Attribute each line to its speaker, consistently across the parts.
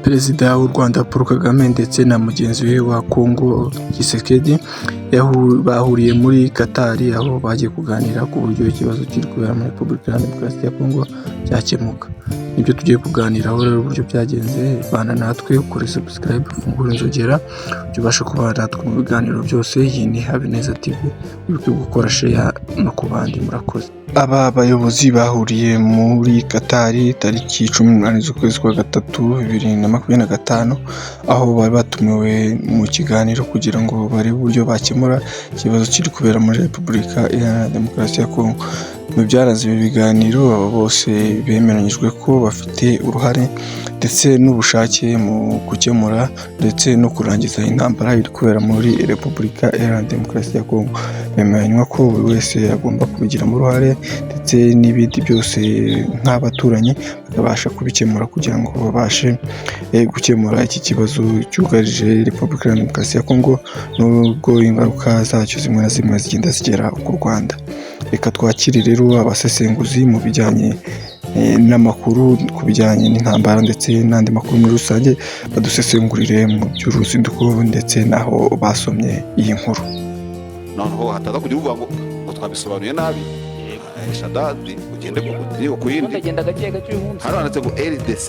Speaker 1: Perezida w'u Rwanda Paul Kagame ndetse na mugenzi we wa Congo Tshisekedi bahuriye muri Qatar, aho bagiye kuganira ku buryo ikibazo kiri kubera muri Repubulika ya Demokarasi ya Congo cyakemuka. Nibyo tugiye kuganiraho rero uburyo byagenze. Bana natwe ukore subscribe, fungura inzogera ujye ubasha kubana natwe mu biganiro byose. Iyi ni Habineza TV, wibuke gukora share no ku bandi. Murakoze. Aba bayobozi bahuriye muri Qatar tariki 18 z'ukwezi kwa gatatu 2025, aho bari batumiwe mu kiganiro kugira ngo barebe uburyo bakemura ikibazo kiri kubera muri Repubulika ya Demokarasi ya Congo. Mu byaranze ibi biganiro, aba bose bemeranyijwe ko bafite uruhare ndetse n'ubushake mu gukemura ndetse no kurangiza intambara iri kubera muri Repubulika ya Demokarasi ya Congo. Bemeranywa ko buri wese agomba kubigiramo uruhare ndetse n'ibindi byose nk'abaturanyi bakabasha kubikemura kugira ngo babashe gukemura iki kibazo cyugarije Repubulika ya Demokarasi ya Congo, nubwo ingaruka zacyo zimwe na zimwe zigenda zigera ku Rwanda. Reka twakire rero abasesenguzi mu bijyanye n'amakuru ku bijyanye n'intambara ndetse n'andi makuru muri rusange, badusesengurire mu by'uruzinduko ndetse n'aho basomye iyi nkuru.
Speaker 2: Noneho hataza kugira uvuga ngo twabisobanuye nabi, Shadadi ugende ku yindi hano handitse ngo RDC,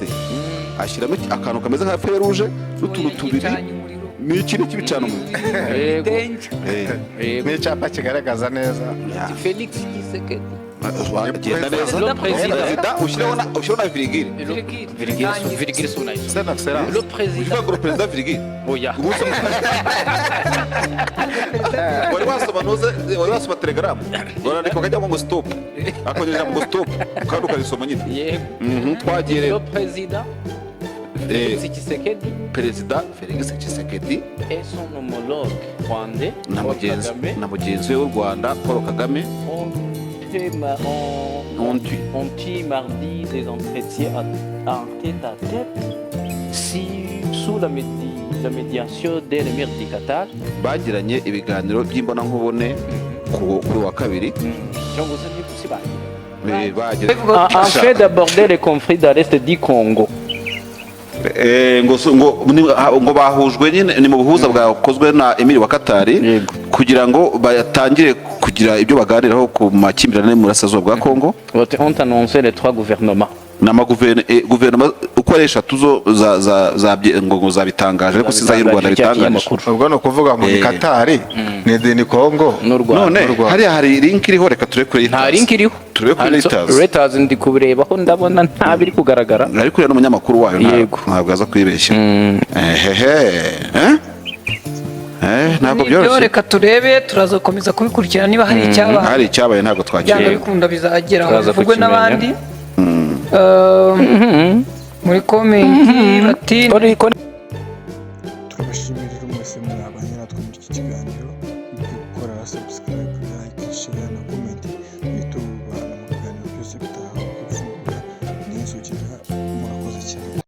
Speaker 2: ashyiramo akantu kameze nka feruje n'utuntu tubiri n'ikindi kibicana mu
Speaker 3: n'icyapa kigaragaza neza
Speaker 4: Felix Tshisekedi
Speaker 2: genda neza perezida ushyiraho na virigire
Speaker 4: virgule sur nayo
Speaker 2: c'est excellent
Speaker 4: le président
Speaker 2: le président virigire
Speaker 4: oya
Speaker 2: wari wasoma telegram warandika ukajya ngo stop akongera ngo stop kandi ukarisoma nyine twagiye rero
Speaker 4: le président Felix Tshisekedi,
Speaker 2: perezida Felix Tshisekedi
Speaker 4: et son homologue rwandais
Speaker 2: na mugenzi we w'u Rwanda Paul Kagame
Speaker 4: ont eu mardi des entretiens en tête-à-tête sous la médiation de l'émir du Qatar.
Speaker 2: Bagiranye ibiganiro by'imbonankubone kuri wa kabiri
Speaker 4: afin d'aborder les conflits dans l'est du Congo.
Speaker 2: ngo bahujwe nyine ni mu buhuza bwakozwe na Emir wa Qatar kugira ngo batangire kugira ibyo baganiraho ku makimbirane mu burasirazuba bwa Congo.
Speaker 4: Ont annoncé les trois gouvernements
Speaker 2: guverinoma uko ari eshatu zo ngo zabitangaje ariko siza y'u Rwanda bitangaje.
Speaker 3: Ubwo no kuvuga ngo ni Qatar ni Congo
Speaker 2: none hari link iriho, reka turebe kuri
Speaker 4: nta link iriho,
Speaker 2: turebe kuri
Speaker 4: Reuters ndi kubirebaho ndabona nta biri kugaragara,
Speaker 2: ariko rero n'umunyamakuru wayo ntabwo aza kwibeshya. Ntabwo byoroshye.
Speaker 5: Reka turebe, turaza gukomeza kubikurikirana niba hari icyabaye
Speaker 2: ntabwo twakira
Speaker 5: byanga bikunda bizagera bivugwe n'abandi muri komenti bati.
Speaker 1: Turabashimira mwese mwabanye natwe muri iki kiganiro, gukora subscribe.